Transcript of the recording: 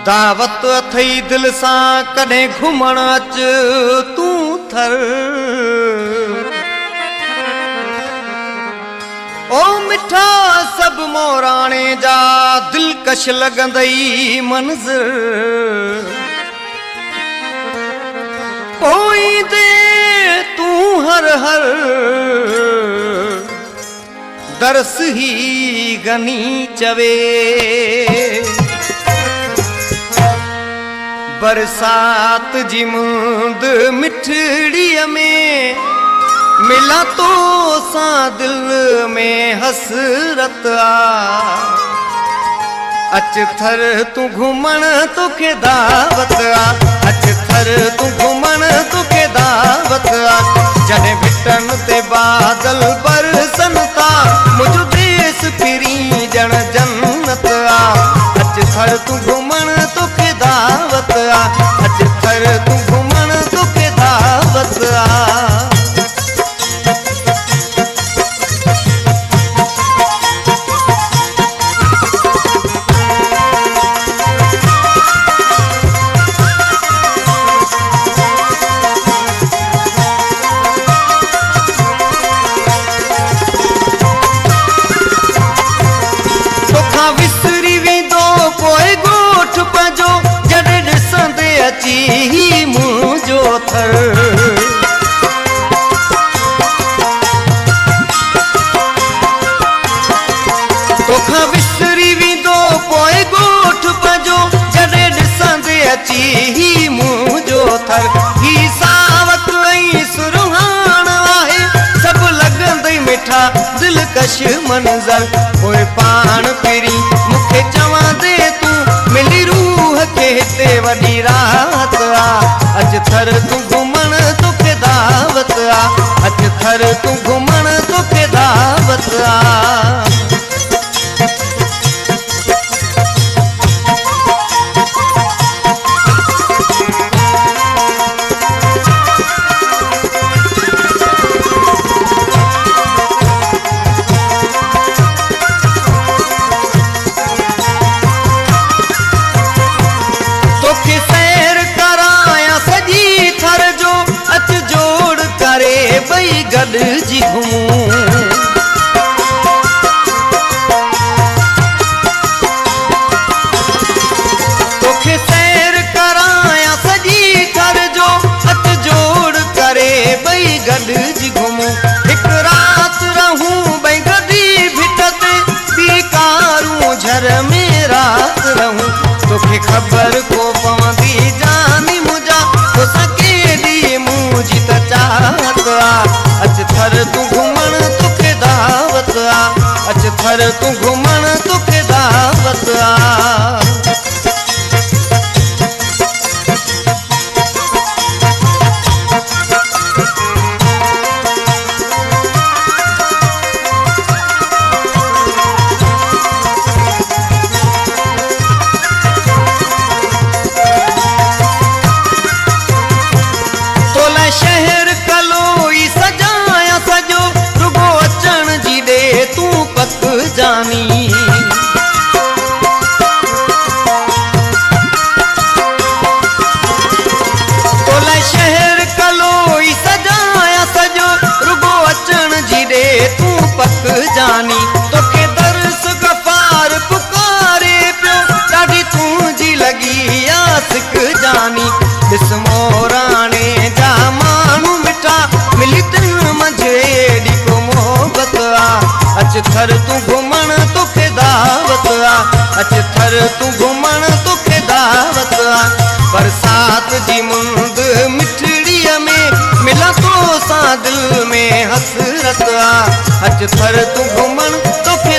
दावत अथई दिल सां कॾहिं घुमण अच तूं थर। ओ मिठा सब मोराणे जा दिलकश लॻंदई मंज़र। पोईंदे तूं हर हर दरस ही गनी चवे। बरसात जी मुंद मिठड़ीअ में मिला तो सां दिल में हसरत आ। अच थर तू घुमण तोखे दावत आ। अच थर तू घुमण तोखे दावत आ। जॾहिं भिटन ते बादल बरसन था मुंहिंजो देस फिरी ॼण जन्नत आ। अच थर तू घुमण तोखे दावत आ। अच थर तू घुमण तोखे दावत आ। विसरी वेंदो पोइ ॻोठ पंहिंजो जॾहिं ॾिसंदे अची मुंहिंजो थर। तोखां विसरी वेंदो पोइ ॻोठ पंहिंजो जॾहिं ॾिसंदे अची मुंहिंजो थर। ही सावक ऐं सुरहाण आहे सभु लॻंदई मिठा दिलकश मंज़र। पोइ पाण फिरी मूंखे चवंदे तूं मिली रूह खे हिते वॾी राहत आ। अच थर तूं घुमण तोखे दावत आ। अच थर तूं घुमण तोखे दावत आ। गॾिजी घुमूं तोखे सैर करायां सॼी थर जो हथ जोड़ करे ॿई गॾिजी घुमूं। हिकु राति रहूं ॿई गॾी भिट ते ॿी कारूं झर में राति रहूं। तोखे ख़बर को पवंदी जानी मुंहिंजा तोसां केॾी मुंहिंजी त चाहत आ। अच थर तू घुमण तोखे दावत आ। अच थर तू घुमण तोखे दावत आ। तोला शहर कलोई सजाया सजो रुगो अचण जी ॾे तूं पक जानी। तोला शहर कलोई सजाया सजो रुगो अचण जी ॾे तूं पक जानी। तोखे दर्स गफ़ार पुकारे पियो ॾाढी तुंहिंजी लॻी आसिक जानी। ॾिस मोराणे जा माण्हू मिठा मिली तिन मंझि एॾी को मोहबत आ। अच थर तूं घुमण तोखे दावत आ। अच थर तूं घुमण तोखे दावत आ। बरसात जी मुंद मिठड़ीअ में मिला तो सां दिल में हसरत आ। अच थर तूं घुमण तोखे